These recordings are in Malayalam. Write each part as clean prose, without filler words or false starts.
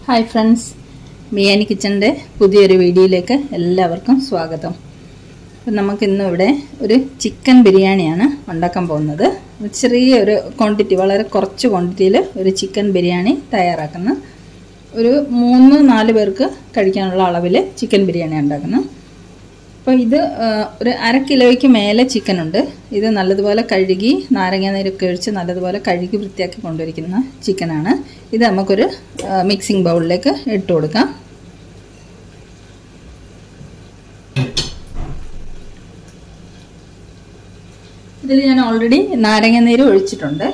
ഹായ് ഫ്രണ്ട്സ്, മിയാനി കിച്ചൻ്റെ പുതിയൊരു വീഡിയോയിലേക്ക് എല്ലാവർക്കും സ്വാഗതം. അപ്പം നമുക്കിന്ന് ഇവിടെ ഒരു ചിക്കൻ ബിരിയാണിയാണ് ഉണ്ടാക്കാൻ പോകുന്നത്. ചെറിയൊരു ക്വാണ്ടിറ്റി, വളരെ കുറച്ച് ക്വാണ്ടിറ്റിയിൽ ഒരു ചിക്കൻ ബിരിയാണി തയ്യാറാക്കുന്ന ഒരു 3-4 പേർക്ക് കഴിക്കാനുള്ള അളവിൽ ചിക്കൻ ബിരിയാണി ഉണ്ടാക്കുന്നു. അപ്പോൾ ഇത് ഒരു 1/2 കിലോയ്ക്ക് മേലെ ചിക്കൻ ഉണ്ട്. ഇത് നല്ലതുപോലെ കഴുകി നാരങ്ങ നീരൊക്കെ ഒഴിച്ച് നല്ലതുപോലെ കഴുകി വൃത്തിയാക്കി കൊണ്ടുവരിക്കുന്ന ചിക്കനാണ്. ഇത് നമുക്കൊരു മിക്സിംഗ് ബൗളിലേക്ക് ഇട്ട് കൊടുക്കാം. ഇതിൽ ഞാൻ ഓൾറെഡി നാരങ്ങ നീര് ഒഴിച്ചിട്ടുണ്ട്.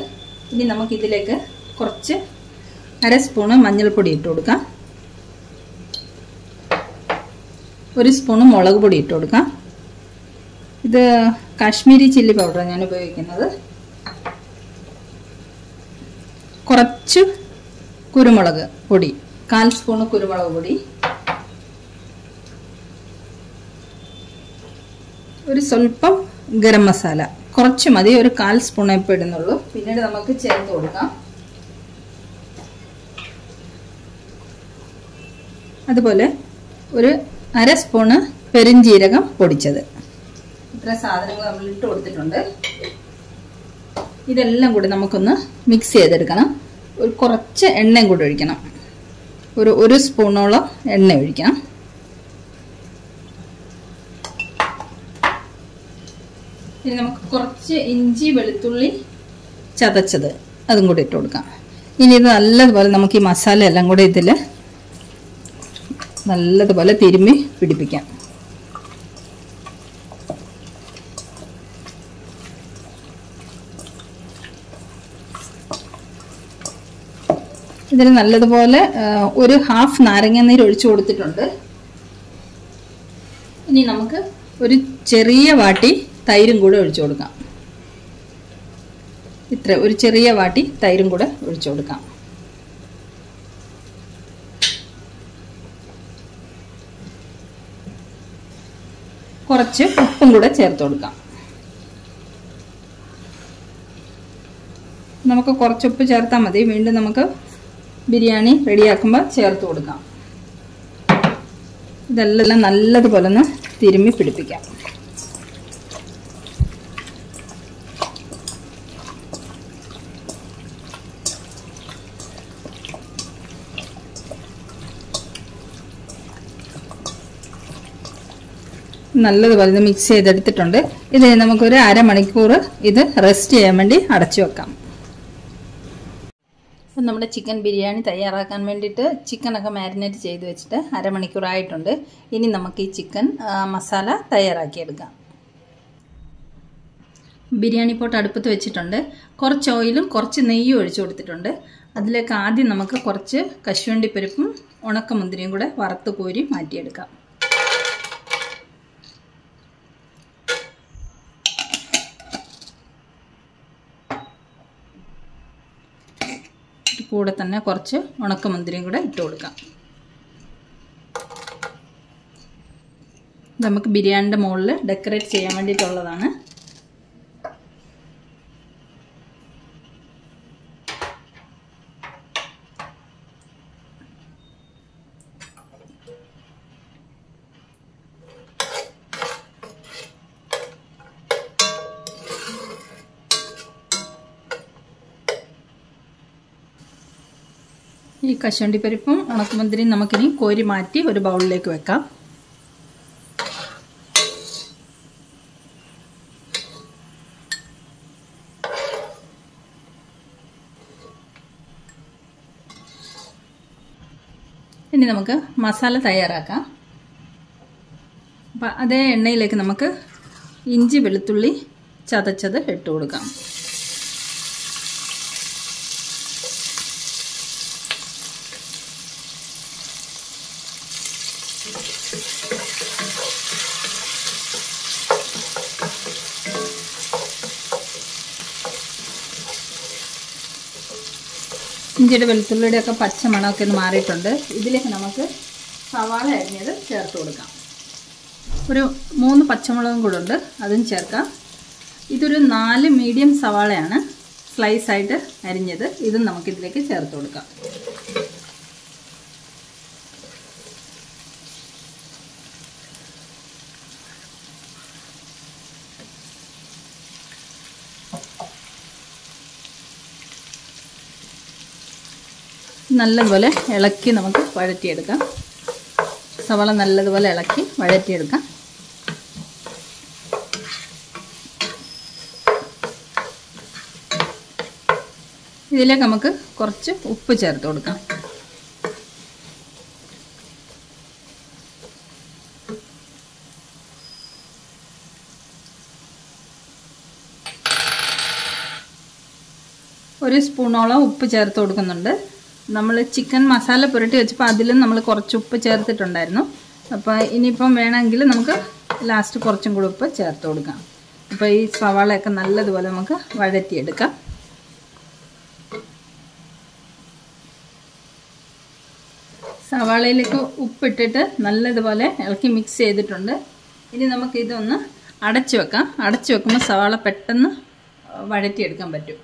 ഇനി നമുക്കിതിലേക്ക് കുറച്ച് 1/2 സ്പൂണ് മഞ്ഞൾപ്പൊടി ഇട്ട് കൊടുക്കാം. 1 സ്പൂണ് മുളക് പൊടി ഇട്ട് കൊടുക്കാം. ഇത് കാശ്മീരി ചില്ലി പൗഡറാണ് ഞാൻ ഉപയോഗിക്കുന്നത്. കുറച്ച് കുരുമുളക് പൊടി, 1/4 സ്പൂണ് കുരുമുളക് പൊടി, ഒരു സ്വല്പം ഗരം മസാല, കുറച്ച് മതി, ഒരു 1/4 സ്പൂൺ ഇപ്പോൾ ഇടുന്നുള്ളൂ. പിന്നീട് നമുക്ക് ചേർത്ത് കൊടുക്കാം. അതുപോലെ ഒരു 1/2 സ്പൂണ് പെരുംജീരകം പൊടിച്ചത്. ഇത്ര സാധനങ്ങൾ നമ്മൾ ഇട്ട് കൊടുത്തിട്ടുണ്ട്. ഇതെല്ലാം കൂടി നമുക്കൊന്ന് മിക്സ് ചെയ്തെടുക്കണം. ഒരു കുറച്ച് എണ്ണയും കൂടി ഒഴിക്കണം. ഒരു 1 സ്പൂണോളം എണ്ണ ഒഴിക്കണം. ഇനി നമുക്ക് കുറച്ച് ഇഞ്ചി വെളുത്തുള്ളി ചതച്ചത് അതും കൂടി ഇട്ട് കൊടുക്കാം. ഇനി ഇത് നല്ലതുപോലെ നമുക്ക് ഈ മസാല എല്ലാം കൂടി ഇതിൽ നല്ലതുപോലെ തിരുമ്മി പിടിപ്പിക്കാം. ഇതിൽ നല്ലതുപോലെ ഒരു 1/2 നാരങ്ങ നീര് ഒഴിച്ചു കൊടുത്തിട്ടുണ്ട്. ഇനി നമുക്ക് ഒരു ചെറിയ വാട്ടി തൈരും കൂടെ ഒഴിച്ചു കൊടുക്കാം. ഒരു ചെറിയ വാട്ടി തൈരും കൂടെ ഒഴിച്ചു കൊടുക്കാം. കുറച്ച് ഉപ്പും കൂടെ ചേർത്ത് കൊടുക്കാം. നമുക്ക് കുറച്ച് ഉപ്പ് ചേർത്താൽ മതി. വീണ്ടും നമുക്ക് ബിരിയാണി റെഡിയാക്കുമ്പോൾ ചേർത്ത് കൊടുക്കാം. ഇതെല്ലാം നല്ലതുപോലെ ഒന്ന് തിരുമ്മി പിടിപ്പിക്കാം. നല്ലതുപോലെ മിക്സ് ചെയ്തെടുത്തിട്ടുണ്ട്. ഇത് നമുക്കൊരു 1/2 മണിക്കൂർ ഇത് റെസ്റ്റ് ചെയ്യാൻ വേണ്ടി അടച്ചു വെക്കാം. അപ്പം നമ്മുടെ ചിക്കൻ ബിരിയാണി തയ്യാറാക്കാൻ വേണ്ടിയിട്ട് ചിക്കനൊക്കെ മാരിനേറ്റ് ചെയ്ത് വെച്ചിട്ട് 1/2 മണിക്കൂറായിട്ടുണ്ട്. ഇനി നമുക്ക് ഈ ചിക്കൻ മസാല തയ്യാറാക്കിയെടുക്കാം. ബിരിയാണി പോട്ട് അടുപ്പത്ത് വെച്ചിട്ടുണ്ട്. കുറച്ച് ഓയിലും കുറച്ച് നെയ്യും ഒഴിച്ചു കൊടുത്തിട്ടുണ്ട്. അതിലേക്ക് ആദ്യം നമുക്ക് കുറച്ച് കശുവണ്ടിപ്പരിപ്പും ഉണക്കമുന്തിരിയും കൂടെ വറുത്ത് കോരി മാറ്റിയെടുക്കാം. കൂടെ തന്നെ കുറച്ച് ഉണക്കമുന്തിരിയും കൂടെ ഇട്ട് കൊടുക്കാം. നമുക്ക് ബിരിയാണിയുടെ മുകളിൽ ഡെക്കറേറ്റ് ചെയ്യാൻ വേണ്ടിയിട്ടുള്ളതാണ്. ഈ കശുവണ്ടിപ്പരിപ്പും ഉണക്കമുന്തിരിയും നമുക്കിനി കോരി മാറ്റി ഒരു ബൗളിലേക്ക് വെക്കാം. ഇനി നമുക്ക് മസാല തയ്യാറാക്കാം. അപ്പം അതേ എണ്ണയിലേക്ക് നമുക്ക് ഇഞ്ചി വെളുത്തുള്ളി ചതച്ചത് ഇട്ട് കൊടുക്കാം. ഇഞ്ചിയുടെ വെളുത്തുള്ളിയുടെ ഒക്കെ പച്ച മണമൊക്കെ ഒന്ന് മാറിയിട്ടുണ്ട്. ഇതിലേക്ക് നമുക്ക് സവാള അരിഞ്ഞത് ചേർത്ത് കൊടുക്കാം. ഒരു 3 പച്ചമുളകും കൂടെ ഉണ്ട്, അതും ചേർക്കാം. ഇതൊരു 4 മീഡിയം സവാളയാണ്. സ്ലൈസ് ആയിട്ട് അരിഞ്ഞത് ഇതും നമുക്ക് ഇതിലേക്ക് ചേർത്ത് കൊടുക്കാം. നല്ലതുപോലെ ഇളക്കി നമുക്ക് വഴറ്റിയെടുക്കാം. സവാള നല്ലതുപോലെ ഇളക്കി വഴറ്റിയെടുക്കാം. ഇതിലേക്ക് നമുക്ക് കുറച്ച് ഉപ്പ് ചേർത്ത് കൊടുക്കാം. ഒരു സ്പൂണോളം ഉപ്പ് ചേർത്ത് കൊടുക്കുന്നുണ്ട്. നമ്മൾ ചിക്കൻ മസാല പുരട്ടി വെച്ചപ്പോൾ അതിലും നമ്മൾ കുറച്ച് ഉപ്പ് ചേർത്തിട്ടുണ്ടായിരുന്നു. അപ്പോൾ ഇനിയിപ്പം വേണമെങ്കിൽ നമുക്ക് ലാസ്റ്റ് കുറച്ചും കൂടി ഉപ്പ് ചേർത്ത് കൊടുക്കാം. അപ്പോൾ ഈ സവാളയൊക്കെ നല്ലതുപോലെ നമുക്ക് വഴറ്റിയെടുക്കാം. സവാളയിലേക്ക് ഉപ്പിട്ടിട്ട് നല്ലതുപോലെ ഇളക്കി മിക്സ് ചെയ്തിട്ടുണ്ട്. ഇനി നമുക്കിതൊന്ന് അടച്ചു വെക്കാം. അടച്ചു വെക്കുമ്പോൾ സവാള പെട്ടെന്ന് വഴറ്റിയെടുക്കാൻ പറ്റും.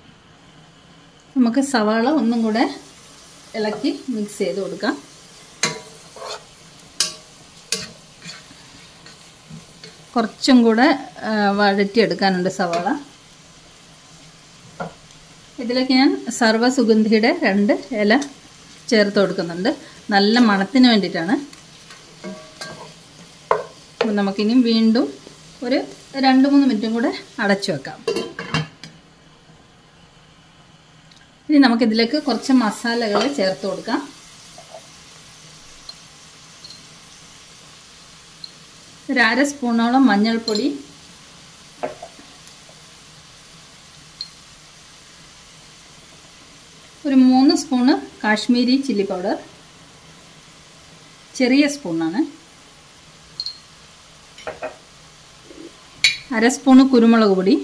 നമുക്ക് സവാള ഒന്നും കൂടെ ഇളക്കി മിക്സ് ചെയ്ത് കൊടുക്കാം. കുറച്ചും കൂടെ വഴറ്റിയെടുക്കാനുണ്ട് സവാള. ഇതിലേക്ക് ഞാൻ സർവ്വസുഗന്ധിയുടെ 2 ഇല ചേർത്ത് കൊടുക്കുന്നുണ്ട്. നല്ല മണത്തിന് വേണ്ടിയിട്ടാണ്. അപ്പോൾ നമുക്കിനി വീണ്ടും ഒരു 2-3 മിനിറ്റും കൂടെ അടച്ചു വെക്കാം. ഇനി നമുക്കിതിലേക്ക് കുറച്ച് മസാലകൾ ചേർത്ത് കൊടുക്കാം. ഒരു 1/2 സ്പൂണോളം മഞ്ഞൾപ്പൊടി, ഒരു 3 സ്പൂണ് കാശ്മീരി ചില്ലി പൗഡർ, ചെറിയ സ്പൂണാണ്, 1/2 സ്പൂണ് കുരുമുളക് പൊടി.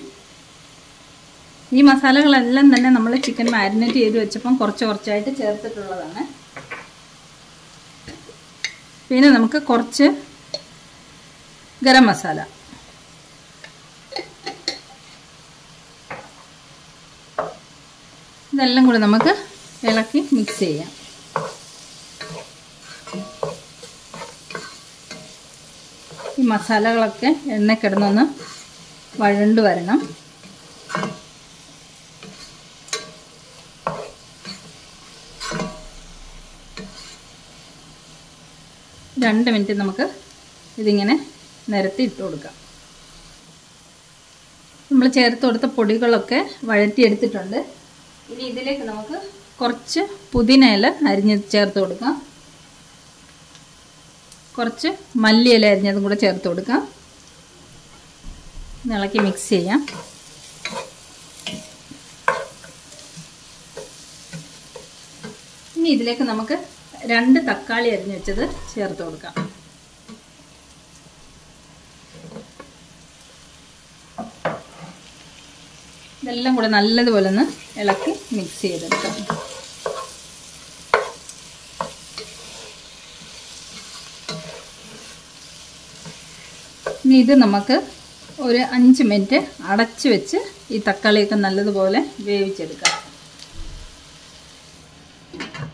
ഈ മസാലകളെല്ലാം തന്നെ നമ്മൾ ചിക്കൻ മാരിനേറ്റ് ചെയ്ത് വെച്ചപ്പം കുറച്ചായിട്ട് ചേർത്തിട്ടുള്ളതാണ്. പിന്നെ നമുക്ക് കുറച്ച് ഗരം മസാല, ഇതെല്ലാം കൂടി നമുക്ക് ഇളക്കി മിക്സ് ചെയ്യാം. ഈ മസാലകളൊക്കെ എണ്ണ കിടന്നൊന്ന് വഴണ്ട് വരണം. രണ്ട് മിനിറ്റ് നമുക്ക് ഇതിങ്ങനെ നിരത്തി ഇട്ട് കൊടുക്കാം. നമ്മൾ ചേർത്ത് കൊടുത്ത പൊടികളൊക്കെ വഴറ്റിയെടുത്തിട്ടുണ്ട്. ഇനി ഇതിലേക്ക് നമുക്ക് കുറച്ച് പുതിനയില അരിഞ്ഞ് ചേർത്ത് കൊടുക്കാം. കുറച്ച് മല്ലിയില അരിഞ്ഞതും കൂടെ ചേർത്ത് കൊടുക്കാം. ഇളക്കി മിക്സ് ചെയ്യാം. ഇനി ഇതിലേക്ക് നമുക്ക് 2 തക്കാളി അരിഞ്ഞ് വെച്ചത് ചേർത്ത് കൊടുക്കാം. ഇതെല്ലാം കൂടെ നല്ലതുപോലെ ഒന്ന് ഇളക്കി മിക്സ് ചെയ്തെടുക്കാം. ഇനി ഇത് നമുക്ക് ഒരു 5 മിനിറ്റ് അടച്ച് വെച്ച് ഈ തക്കാളിയൊക്കെ നല്ലതുപോലെ വേവിച്ചെടുക്കാം.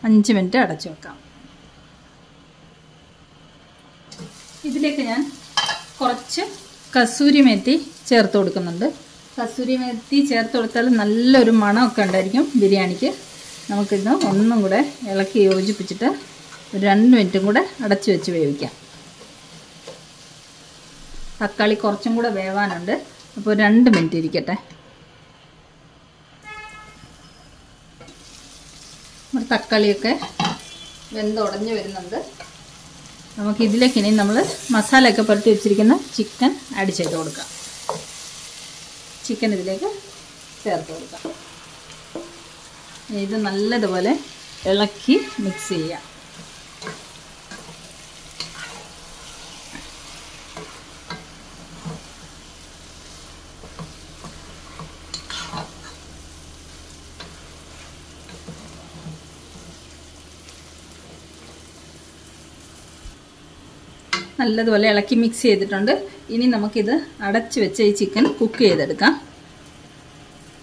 5 മിനിറ്റ് അടച്ചു വെക്കാം. ഇതിലേക്ക് ഞാൻ കുറച്ച് കസൂരി മേത്തി ചേർത്ത് കൊടുക്കുന്നുണ്ട്. കസൂരി മേത്തി ചേർത്ത് കൊടുത്താൽ നല്ലൊരു മണമൊക്കെ ഉണ്ടായിരിക്കും ബിരിയാണിക്ക്. നമുക്കിത് ഒന്നും കൂടെ ഇളക്കി യോജിപ്പിച്ചിട്ട് ഒരു 2 മിനിറ്റും കൂടെ അടച്ചു വെച്ച് വേവിക്കാം. തക്കാളി കുറച്ചും കൂടെ വേവാനുണ്ട്. അപ്പോൾ 2 മിനിറ്റ് ഇരിക്കട്ടെ. തക്കാളിയൊക്കെ വെന്തുടഞ്ഞ് വരുന്നുണ്ട്. നമുക്ക് ഇതിലേക്ക് ഇനി നമ്മൾ മസാലയൊക്കെ പുരട്ടി വെച്ചിരിക്കുന്ന ചിക്കൻ ആഡ് ചെയ്ത് കൊടുക്കാം. ചിക്കൻ ഇതിലേക്ക് ചേർത്ത് കൊടുക്കാം. ഇത് നല്ലതുപോലെ ഇളക്കി മിക്സ് ചെയ്യാം. നല്ലതുപോലെ ഇളക്കി മിക്സ് ചെയ്തിട്ടുണ്ട്. ഇനി നമുക്കിത് അടച്ച് വെച്ച് ഈ ചിക്കൻ കുക്ക് ചെയ്തെടുക്കാം.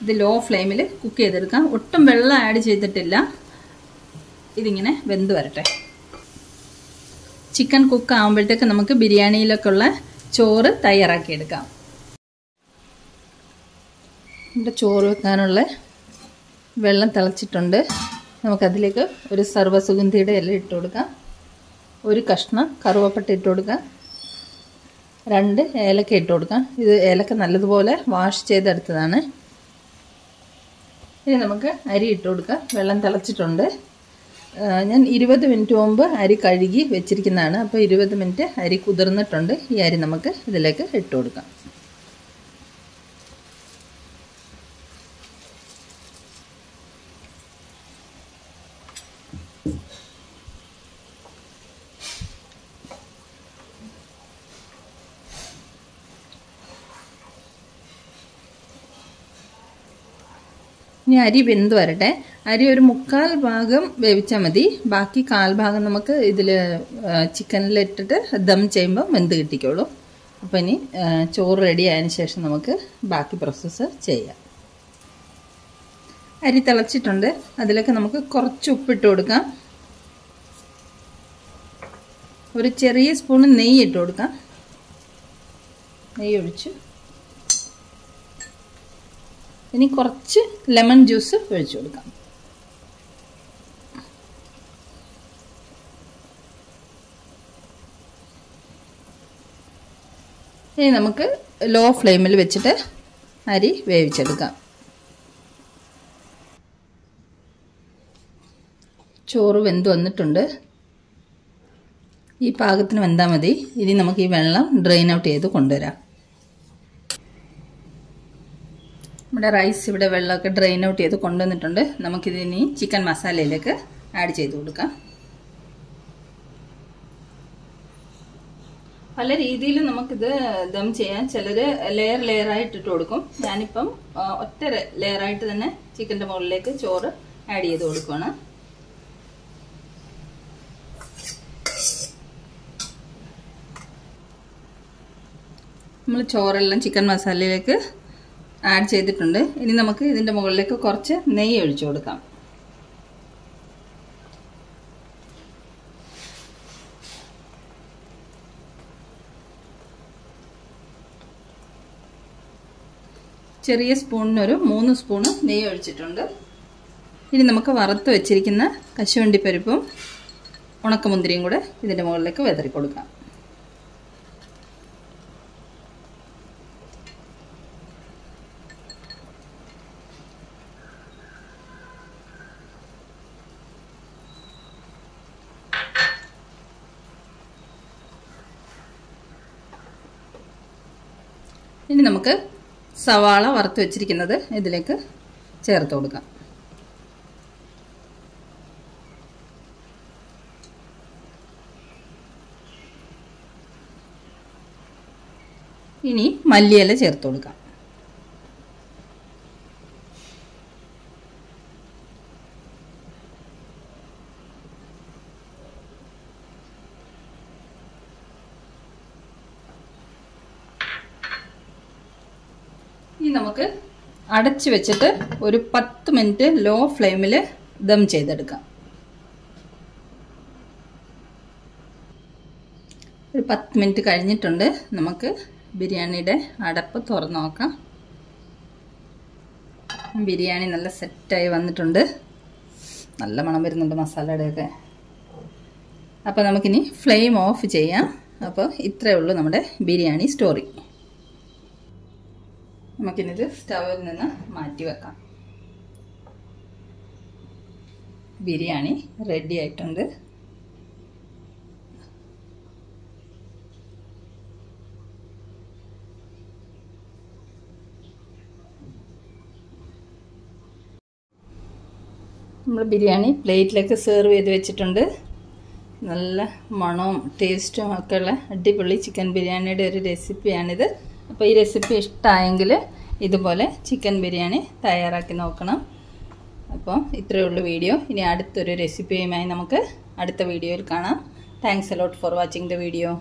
ഇത് ലോ ഫ്ലെയിമിൽ കുക്ക് ചെയ്തെടുക്കാം. ഒട്ടും വെള്ളം ആഡ് ചെയ്തിട്ടില്ല. ഇതിങ്ങനെ വെന്ത് വരട്ടെ. ചിക്കൻ കുക്ക് ആകുമ്പോഴത്തേക്ക് നമുക്ക് ബിരിയാണിയിലൊക്കെയുള്ള ചോറ് തയ്യാറാക്കിയെടുക്കാം. ഇവിടെ ചോറ് വെക്കാനുള്ള വെള്ളം തിളച്ചിട്ടുണ്ട്. നമുക്കതിലേക്ക് ഒരു സർവ്വസുഗന്ധിയുടെ ഇല ഇട്ട് കൊടുക്കാം, ഒരു കഷ്ണം കറുവപ്പട്ട ഇട്ട് കൊടുക്കാം, 2 ഏലക്ക ഇട്ട് കൊടുക്കാം. ഇത് ഏലക്ക നല്ലതുപോലെ വാഷ് ചെയ്തെടുത്തതാണ്. ഇനി നമുക്ക് അരി ഇട്ട് കൊടുക്കാം. വെള്ളം തിളച്ചിട്ടുണ്ട്. ഞാൻ 20 മിനിറ്റ് മുമ്പ് അരി കഴുകി വെച്ചിരിക്കുന്നതാണ്. അപ്പോൾ 20 മിനിറ്റ് അരി കുതിർന്നിട്ടുണ്ട്. ഈ അരി നമുക്ക് ഇതിലേക്ക് ഇട്ട് കൊടുക്കാം. ഇനി അരി വെന്ത് വരട്ടെ. അരി ഒരു 3/4 ഭാഗം വേവിച്ചാൽ മതി. ബാക്കി 1/4 ഭാഗം നമുക്ക് ഇതിൽ ചിക്കനിലിട്ടിട്ട് ദം ചെയ്യുമ്പോൾ വെന്ത് കിട്ടിക്കോളൂ. അപ്പോൾ ഇനി ചോറ് റെഡി ആയതിന് ശേഷം നമുക്ക് ബാക്കി പ്രോസസ്സ് ചെയ്യാം. അരി തിളച്ചിട്ടുണ്ട്. അതിലേക്ക് നമുക്ക് കുറച്ച് ഉപ്പിട്ട് കൊടുക്കാം. ഒരു ചെറിയ സ്പൂൺ നെയ്യ് ഇട്ട് കൊടുക്കാം. നെയ്യ് ഒഴിച്ചു. ഇനി കുറച്ച് ലെമൺ ജ്യൂസ് ഒഴിച്ചു കൊടുക്കാം. ഇനി നമുക്ക് ലോ ഫ്ലെയിമിൽ വെച്ചിട്ട് അരി വേവിച്ചെടുക്കാം. ചോറ് വെന്ത് വന്നിട്ടുണ്ട്. ഈ പാകത്തിന് വെന്താൽ മതി. ഇനി നമുക്ക് ഈ വെള്ളം ഡ്രെയിൻ ഔട്ട് ചെയ്ത് കൊണ്ടുവരാം. നമ്മുടെ റൈസ് ഇവിടെ വെള്ളമൊക്കെ ഡ്രെയിൻ ഔട്ട് ചെയ്ത് കൊണ്ടുവന്നിട്ടുണ്ട്. നമുക്കിതിനി ചിക്കൻ മസാലയിലേക്ക് ആഡ് ചെയ്ത് കൊടുക്കാം. പല രീതിയിൽ നമുക്കിത് ദം ചെയ്യാം. ചിലർ ലെയറായിട്ട് ഇട്ട് കൊടുക്കും. ഞാനിപ്പം ഒറ്റ ലെയറായിട്ട് തന്നെ ചിക്കൻ്റെ മുകളിലേക്ക് ചോറ് ആഡ് ചെയ്ത് കൊടുക്കുകയാണ്. നമ്മൾ ചോറെല്ലാം ചിക്കൻ മസാലയിലേക്ക് ആഡ് ചെയ്തിട്ടുണ്ട്. ഇനി നമുക്ക് ഇതിൻ്റെ മുകളിലേക്ക് കുറച്ച് നെയ്യ് ഒഴിച്ചു കൊടുക്കാം. ചെറിയ സ്പൂണിനൊരു 3 സ്പൂണ് നെയ്യ് ഒഴിച്ചിട്ടുണ്ട്. ഇനി നമുക്ക് വറുത്ത് വെച്ചിരിക്കുന്ന കശുവണ്ടിപ്പരിപ്പും ഉണക്കമുന്തിരിയും കൂടെ ഇതിൻ്റെ മുകളിലേക്ക് വിതറി കൊടുക്കാം. ഇനി നമുക്ക് സവാള വറുത്ത് വെച്ചിരിക്കുന്നത് ഇതിലേക്ക് ചേർത്ത് കൊടുക്കാം. ഇനി മല്ലിയില ചേർത്ത് കൊടുക്കാം. ഇനി നമുക്ക് അടച്ചു വെച്ചിട്ട് ഒരു 10 മിനിറ്റ് ലോ ഫ്ലെയിമിൽ ദം ചെയ്തെടുക്കാം. ഒരു 10 മിനിറ്റ് കഴിഞ്ഞിട്ടുണ്ട്. നമുക്ക് ബിരിയാണിയുടെ അടപ്പ് തുറന്ന് നോക്കാം. ബിരിയാണി നല്ല സെറ്റായി വന്നിട്ടുണ്ട്. നല്ല മണം വരുന്നുണ്ട് മസാലയുടെയൊക്കെ. അപ്പോൾ നമുക്കിനി ഫ്ലെയിം ഓഫ് ചെയ്യാം. അപ്പോൾ ഇത്രയേ ഉള്ളൂ നമ്മുടെ ബിരിയാണി സ്റ്റോറി. നമുക്കിനിത് സ്റ്റവിൽ നിന്ന് മാറ്റി വെക്കാം. ബിരിയാണി റെഡി ആയിട്ടുണ്ട്. നമ്മൾ ബിരിയാണി പ്ലേറ്റിലേക്ക് സെർവ് ചെയ്ത് വെച്ചിട്ടുണ്ട്. നല്ല മണവും ടേസ്റ്റും ഒക്കെയുള്ള അടിപൊളി ചിക്കൻ ബിരിയാണിയുടെ ഒരു റെസിപ്പിയാണിത്. അപ്പോൾ ഈ റെസിപ്പി ഇഷ്ടമായെങ്കിൽ ഇതുപോലെ ചിക്കൻ ബിരിയാണി തയ്യാറാക്കി നോക്കണം. അപ്പോൾ ഇത്രയേ ഉള്ളൂ വീഡിയോ. ഇനി അടുത്തൊരു റെസിപ്പിയുമായി നമുക്ക് അടുത്ത വീഡിയോയിൽ കാണാം. Thanks a lot for watching the video.